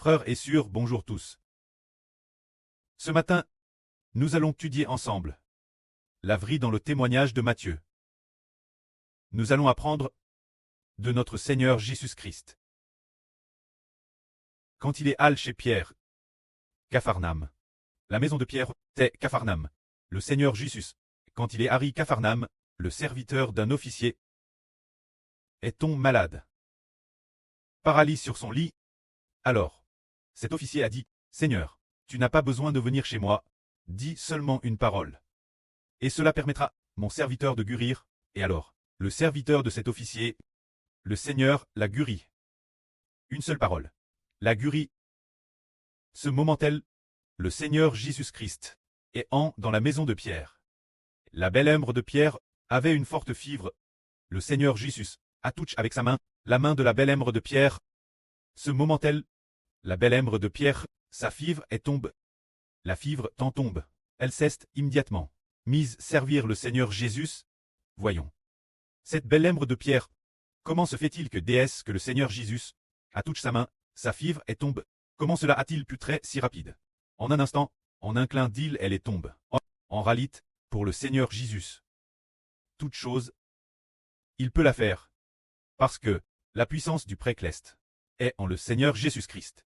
Frères et sœurs, bonjour tous. Ce matin, nous allons étudier ensemble la vie dans le témoignage de Matthieu. Nous allons apprendre de notre Seigneur Jésus-Christ. Quand il est allé chez Pierre, Capharnaüm. La maison de Pierre, c'est Capharnaüm. Le Seigneur Jésus, quand il est arrivé Capharnaüm, le serviteur d'un officier, est tombé malade. Paralyse sur son lit. Alors, cet officier a dit, « Seigneur, tu n'as pas besoin de venir chez moi, dis seulement une parole. Et cela permettra, mon serviteur de guérir. » Et alors, le serviteur de cet officier, le Seigneur l'a guéri. Une seule parole. La guéri. Ce moment-là, le Seigneur Jésus-Christ est dans la maison de Pierre. La belle œuvre de Pierre avait une forte fièvre. Le Seigneur Jésus a touché avec sa main la main de la belle œuvre de Pierre. Ce moment-là, la belle œuvre de Pierre, sa fièvre est tombe. La fièvre t'en tombe. Elle cesse immédiatement. Mise servir le Seigneur Jésus. Voyons. Cette belle œuvre de Pierre, comment se fait-il que que le Seigneur Jésus a touché sa main, sa fièvre est tombe? Comment cela a-t-il pu être si rapide? En un instant, en un clin d'œil, elle est tombe. En réalité, pour le Seigneur Jésus, toute chose, il peut la faire. Parce que la puissance du précleste est en le Seigneur Jésus-Christ.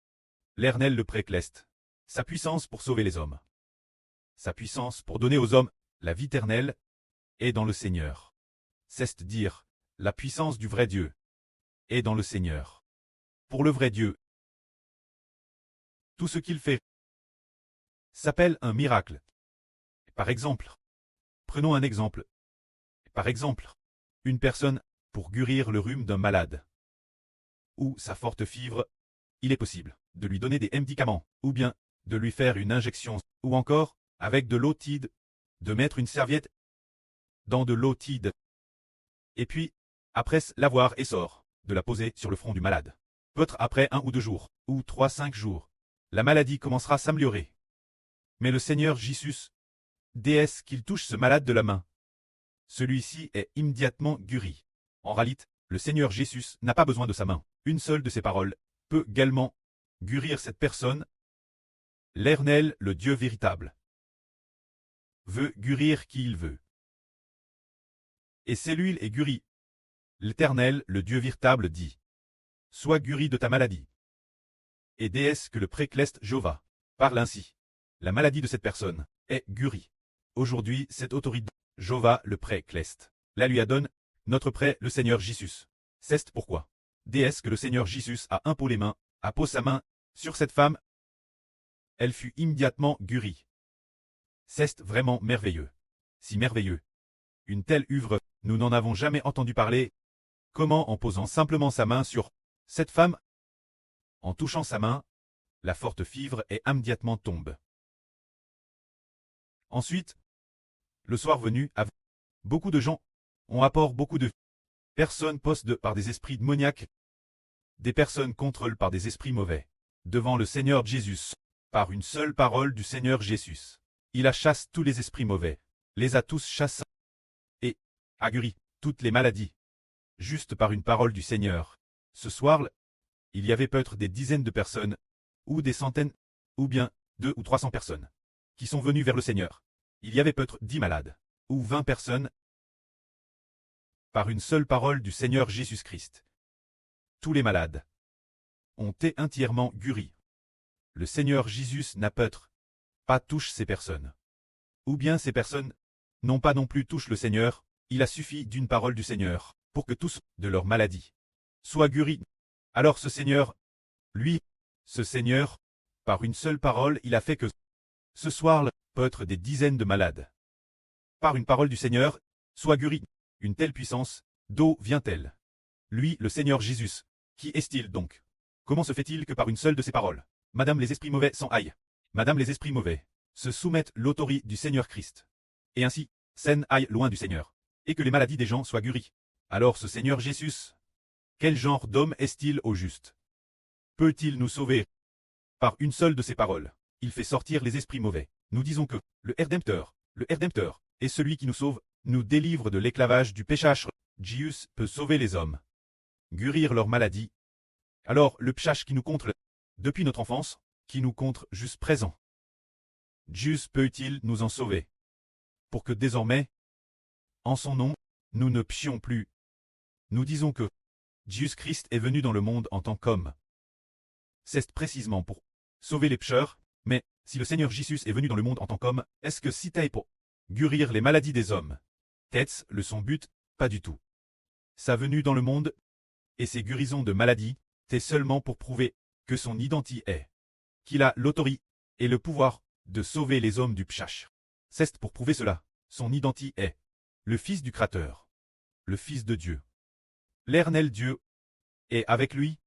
L'Éternel le précleste. Sa puissance pour sauver les hommes. Sa puissance pour donner aux hommes la vie éternelle est dans le Seigneur. C'est-à-dire, la puissance du vrai Dieu est dans le Seigneur. Pour le vrai Dieu, tout ce qu'il fait s'appelle un miracle. Par exemple, prenons un exemple. Par exemple, une personne pour guérir le rhume d'un malade ou sa forte fièvre, il est possible de lui donner des médicaments ou bien de lui faire une injection ou encore, avec de l'eau tiède, de mettre une serviette dans de l'eau tiède et puis, après l'avoir et sort, de la poser sur le front du malade. Peut-être après 1 ou 2 jours, ou 3-5 jours, la maladie commencera à s'améliorer. Mais le Seigneur Jésus, dès qu'il touche ce malade de la main, celui-ci est immédiatement guéri. En réalité, le Seigneur Jésus n'a pas besoin de sa main. Une seule de ses paroles peut également guérir cette personne. L'Éternel, le Dieu véritable, veut guérir qui il veut. Et c'est lui est guéri. L'Éternel, le Dieu véritable, dit, « Sois guéri de ta maladie. » Et dès que le précleste Jéhovah parle ainsi, la maladie de cette personne est guérie. Aujourd'hui, cette autorité, Jéhovah le précleste, la lui adonne, notre prêtre, le Seigneur Jésus. C'est pourquoi, dès que le Seigneur Jésus a imposé les mains, a posé sa main sur cette femme, elle fut immédiatement guérie. C'est vraiment merveilleux. Si merveilleux. Une telle œuvre, nous n'en avons jamais entendu parler. Comment en posant simplement sa main sur cette femme? En touchant sa main, la forte fièvre est immédiatement tombe. Ensuite, le soir venu, beaucoup de gens ont apport beaucoup de personnes possédées par des esprits démoniaques, des personnes contrôlées par des esprits mauvais, devant le Seigneur Jésus, par une seule parole du Seigneur Jésus. Il a chassé tous les esprits mauvais, les a tous chassés, et a guéri toutes les maladies, juste par une parole du Seigneur. Ce soir, il y avait peut-être des dizaines de personnes, ou des centaines, ou bien 200 ou 300 personnes, qui sont venues vers le Seigneur. Il y avait peut-être 10 malades, ou 20 personnes, par une seule parole du Seigneur Jésus-Christ. Tous les malades ont été entièrement guéris. Le Seigneur Jésus n'a peut-être pas touché ces personnes. Ou bien ces personnes n'ont pas non plus touché le Seigneur, il a suffi d'une parole du Seigneur, pour que tous, de leur maladie, soient guéris. Alors ce Seigneur, lui, ce Seigneur, par une seule parole, il a fait que ce soir, peut-être des dizaines de malades, par une parole du Seigneur, soient guéris. Une telle puissance, d'où vient-elle? Lui, le Seigneur Jésus. Qui est-il donc? Comment se fait-il que par une seule de ces paroles, Madame les esprits mauvais s'en aillent? Madame les esprits mauvais se soumettent l'autorité du Seigneur Christ. Et ainsi, s'en aillent loin du Seigneur. Et que les maladies des gens soient guéries. Alors ce Seigneur Jésus, quel genre d'homme est-il au juste? Peut-il nous sauver? Par une seule de ces paroles, il fait sortir les esprits mauvais. Nous disons que le Rédempteur est celui qui nous sauve, nous délivre de l'esclavage du péchage. Jésus peut sauver les hommes, guérir leurs maladies. Alors le péchage qui nous contre depuis notre enfance, qui nous compte juste présent. Dieu peut-il nous en sauver? Pour que désormais, en son nom, nous ne péchions plus. Nous disons que Jésus-Christ est venu dans le monde en tant qu'homme. C'est précisément pour sauver les pécheurs, mais si le Seigneur Jésus est venu dans le monde en tant qu'homme, est-ce que c'était pour guérir les maladies des hommes? Est-ce le son but? Pas du tout. Sa venue dans le monde et ses guérisons de maladies, c'est seulement pour prouver que son identité est, qu'il a l'autorité et le pouvoir de sauver les hommes du péché. C'est pour prouver cela. Son identité est le Fils du Créateur, le Fils de Dieu. L'Éternel Dieu est avec lui.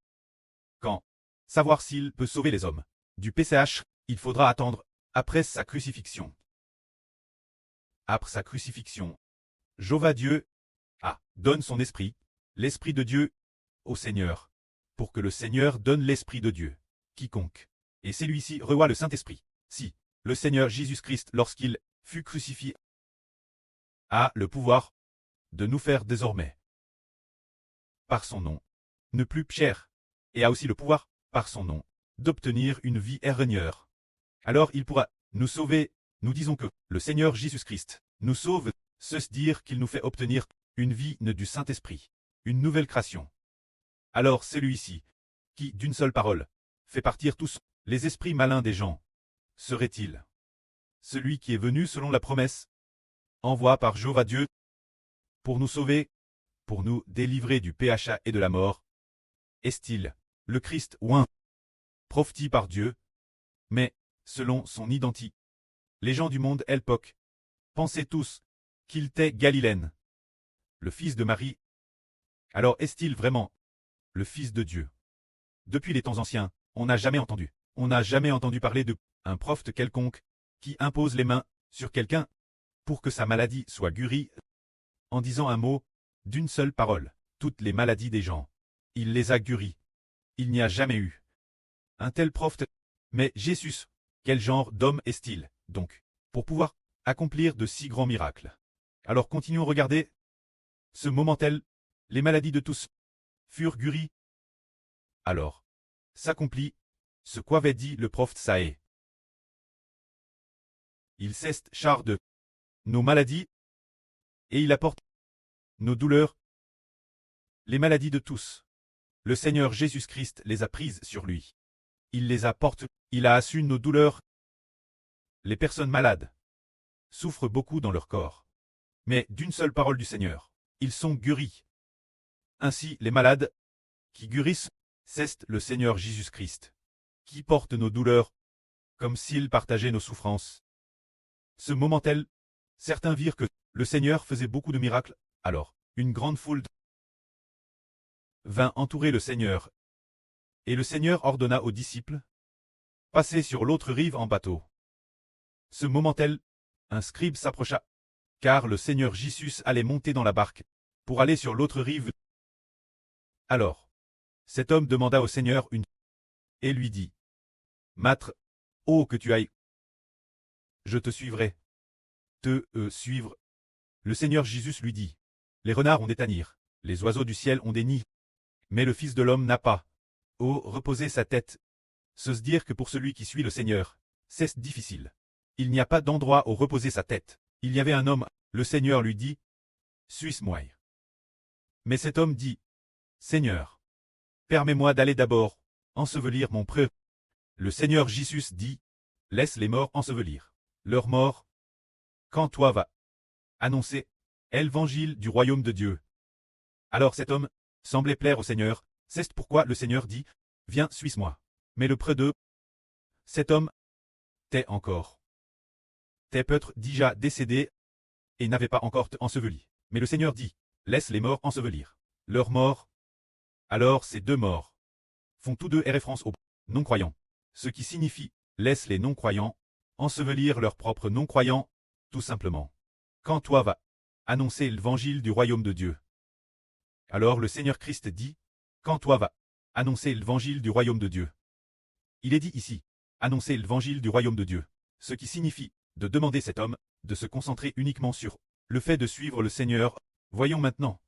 Quand savoir s'il peut sauver les hommes du PCH, il faudra attendre après sa crucifixion. Après sa crucifixion, Jéhovah Dieu donne son esprit, l'esprit de Dieu, au Seigneur, pour que le Seigneur donne l'esprit de Dieu, quiconque, et celui-ci reçoit le Saint-Esprit. Si le Seigneur Jésus-Christ, lorsqu'il fut crucifié, a le pouvoir de nous faire désormais, par son nom, ne plus pécher, et a aussi le pouvoir, par son nom, d'obtenir une vie éternelle. Alors il pourra nous sauver. Nous disons que le Seigneur Jésus-Christ nous sauve, ceci dire qu'il nous fait obtenir une vie née du Saint-Esprit, une nouvelle création. Alors celui-ci, qui d'une seule parole, fait partir tous les esprits malins des gens, serait-il celui qui est venu selon la promesse, envoyé par Jéhovah Dieu, pour nous sauver, pour nous délivrer du péché et de la mort? Est-il le Christ ou un prophète par Dieu, mais selon son identité? Les gens du monde l'époque pensaient tous qu'il était Galiléen, le fils de Marie. Alors est-il vraiment le Fils de Dieu? Depuis les temps anciens, on n'a jamais entendu parler de un prophète quelconque qui impose les mains sur quelqu'un pour que sa maladie soit guérie en disant un mot, d'une seule parole. Toutes les maladies des gens, il les a guéries. Il n'y a jamais eu un tel prophète. Mais Jésus, quel genre d'homme est-il, donc, pour pouvoir accomplir de si grands miracles? Alors continuons à regarder ce moment tel, les maladies de tous furent guéries. Alors, s'accomplit ce qu'avait dit le prophète Saé. Il cesse charge de nos maladies, et il apporte nos douleurs, les maladies de tous. Le Seigneur Jésus-Christ les a prises sur lui. Il les apporte, il a assu nos douleurs. Les personnes malades souffrent beaucoup dans leur corps. Mais d'une seule parole du Seigneur, ils sont guéris. Ainsi les malades qui guérissent, c'est le Seigneur Jésus-Christ, qui porte nos douleurs, comme s'il partageait nos souffrances. Ce moment tel, certains virent que le Seigneur faisait beaucoup de miracles, alors une grande foule vint entourer le Seigneur. Et le Seigneur ordonna aux disciples, passez sur l'autre rive en bateau. Ce moment tel, un scribe s'approcha, car le Seigneur Jésus allait monter dans la barque, pour aller sur l'autre rive. Alors, cet homme demanda au Seigneur et lui dit, Maître, ô que tu ailles, je te suivrai. Suivre. Le Seigneur Jésus lui dit, les renards ont des tanières, les oiseaux du ciel ont des nids, mais le Fils de l'homme n'a pas. Reposer sa tête. Se dire que pour celui qui suit le Seigneur, c'est difficile. Il n'y a pas d'endroit où reposer sa tête. Il y avait un homme, le Seigneur lui dit, suis-moi. Mais cet homme dit, Seigneur, permets-moi d'aller d'abord ensevelir mon preux. Le Seigneur Jésus dit, laisse les morts ensevelir leur mort. Quand toi vas annoncer l'évangile du royaume de Dieu. Alors cet homme semblait plaire au Seigneur, c'est pourquoi le Seigneur dit, viens, suis-moi. Mais le près d'eux, cet homme t'est encore. T'es peut-être déjà décédé et n'avait pas encore enseveli. Mais le Seigneur dit, laisse les morts ensevelir leur mort. Alors ces deux morts font tous deux référence aux non-croyants, ce qui signifie, laisse les non-croyants ensevelir leurs propres non-croyants, tout simplement. Quand toi vas annoncer l'évangile du royaume de Dieu. Alors le Seigneur Christ dit, quand toi vas annoncer l'évangile du royaume de Dieu. Il est dit ici, annoncer l'évangile du royaume de Dieu, ce qui signifie de demander cet homme de se concentrer uniquement sur le fait de suivre le Seigneur. Voyons maintenant,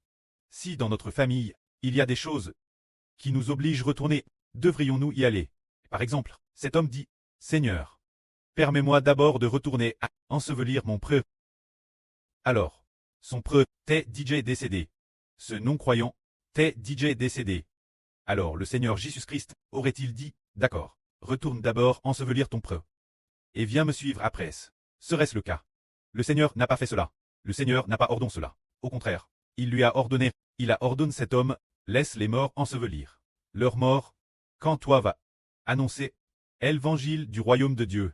si dans notre famille, il y a des choses qui nous obligent à retourner, devrions-nous y aller? Par exemple, cet homme dit, « Seigneur, permets-moi d'abord de retourner à ensevelir mon preux. » Alors, son preux, t'es DJ décédé. Ce non-croyant, t'es DJ décédé. Alors le Seigneur Jésus-Christ aurait-il dit, « D'accord, retourne d'abord ensevelir ton preux. Et viens me suivre après. » Serait-ce le cas? Le Seigneur n'a pas fait cela. Le Seigneur n'a pas ordonné cela. Au contraire, il lui a ordonné, il a ordonné cet homme, laisse les morts ensevelir. Leur mort, quand toi vas annoncer l'évangile du royaume de Dieu.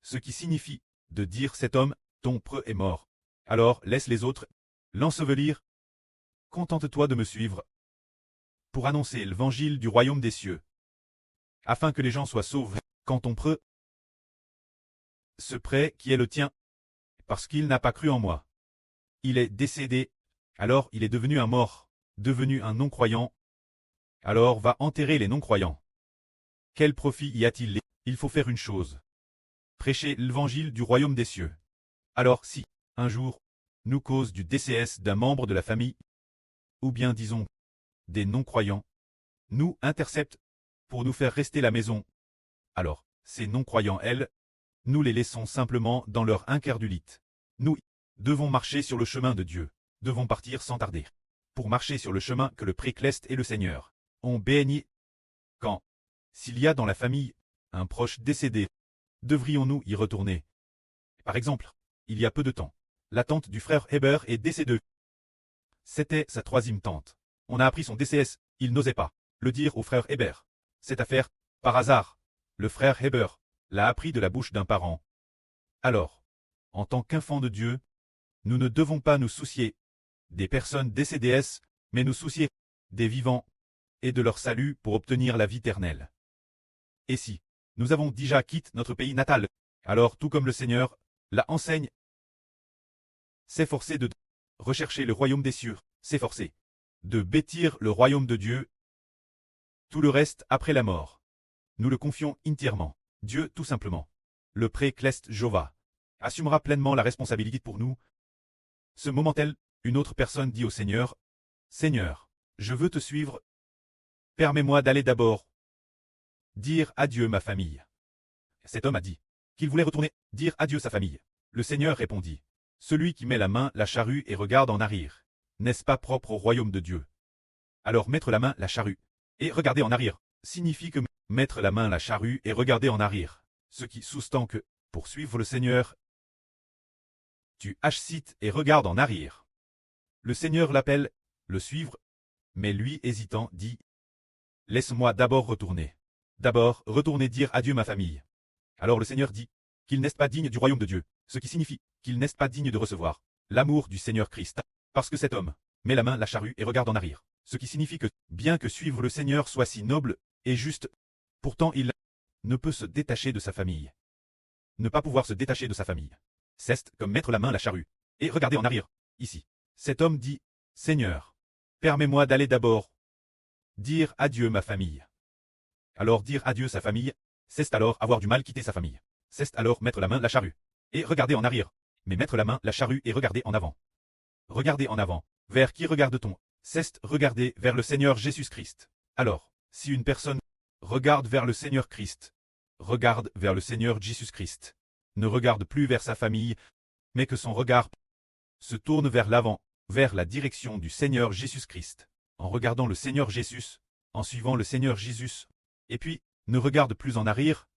Ce qui signifie de dire cet homme, ton preux est mort. Alors laisse les autres l'ensevelir. Contente-toi de me suivre pour annoncer l'évangile du royaume des cieux, afin que les gens soient sauvés quand ton preux, ce prêt qui est le tien, parce qu'il n'a pas cru en moi. Il est décédé, alors il est devenu un mort, devenu un non-croyant. Alors va enterrer les non-croyants. Quel profit y a-t-il? Il faut faire une chose. Prêcher l'évangile du royaume des cieux. Alors si, un jour, nous cause du DCS d'un membre de la famille, ou bien disons, des non-croyants, nous interceptent pour nous faire rester la maison. Alors, ces non-croyants, nous les laissons simplement dans leur incrédulité. Nous devons marcher sur le chemin de Dieu, devons partir sans tarder, pour marcher sur le chemin que le Précleste et le Seigneur ont béni. Quand, s'il y a dans la famille un proche décédé, devrions-nous y retourner? Par exemple, il y a peu de temps, la tante du frère Heber est décédée. C'était sa troisième tante. On a appris son DCS, il n'osait pas le dire au frère Heber. Cette affaire, par hasard, le frère Heber l'a appris de la bouche d'un parent. Alors, en tant qu'enfants de Dieu, nous ne devons pas nous soucier des personnes décédées, mais nous soucier des vivants et de leur salut pour obtenir la vie éternelle. Et si nous avons déjà quitté notre pays natal, alors tout comme le Seigneur la enseigne, s'efforcer de rechercher le royaume des cieux, s'efforcer de bâtir le royaume de Dieu. Tout le reste après la mort, nous le confions entièrement. Dieu tout simplement, le Précleste Jéhovah, assumera pleinement la responsabilité pour nous. Ce moment-là, une autre personne dit au Seigneur, « Seigneur, je veux te suivre. Permets-moi d'aller d'abord dire adieu ma famille. » Cet homme a dit qu'il voulait retourner dire adieu sa famille. Le Seigneur répondit, « Celui qui met la main la charrue et regarde en arrière, n'est-ce pas propre au royaume de Dieu? » Alors mettre la main la charrue et regarder en arrière signifie que mettre la main la charrue et regarder en arrière, ce qui sous-tend que, pour suivre le Seigneur, tu cites et regardes en arrière. Le Seigneur l'appelle, le suivre, mais lui hésitant dit, « Laisse-moi d'abord retourner. D'abord retourner dire adieu ma famille. » Alors le Seigneur dit qu'il n'est pas digne du royaume de Dieu, ce qui signifie qu'il n'est pas digne de recevoir l'amour du Seigneur Christ, parce que cet homme met la main la charrue et regarde en arrière, ce qui signifie que, bien que suivre le Seigneur soit si noble et juste, pourtant il ne peut se détacher de sa famille. Ne pas pouvoir se détacher de sa famille, c'est comme mettre la main la charrue et regarder en arrière. Ici, cet homme dit, « Seigneur, permets-moi d'aller d'abord dire adieu ma famille. » Alors dire adieu sa famille, c'est alors avoir du mal quitter sa famille. C'est alors mettre la main la charrue et regarder en arrière. Mais mettre la main la charrue et regarder en avant. Regarder en avant. Vers qui regarde-t-on? C'est regarder vers le Seigneur Jésus-Christ. Alors, si une personne regarde vers le Seigneur Christ, regarde vers le Seigneur Jésus-Christ, ne regarde plus vers sa famille, mais que son regard se tourne vers l'avant, vers la direction du Seigneur Jésus-Christ, en regardant le Seigneur Jésus, en suivant le Seigneur Jésus, et puis, ne regarde plus en arrière,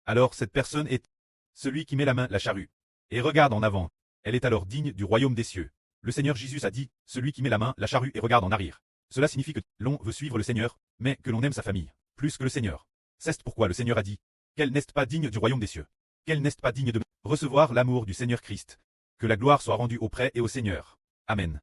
alors cette personne est celui qui met la main la charrue, et regarde en avant, elle est alors digne du royaume des cieux. Le Seigneur Jésus a dit, celui qui met la main la charrue et regarde en arrière. Cela signifie que l'on veut suivre le Seigneur, mais que l'on aime sa famille, plus que le Seigneur. C'est pourquoi le Seigneur a dit, qu'elle n'est pas digne du royaume des cieux, qu'elle n'est pas digne de recevoir l'amour du Seigneur Christ. Que la gloire soit rendue auprès et au Seigneur. Amen.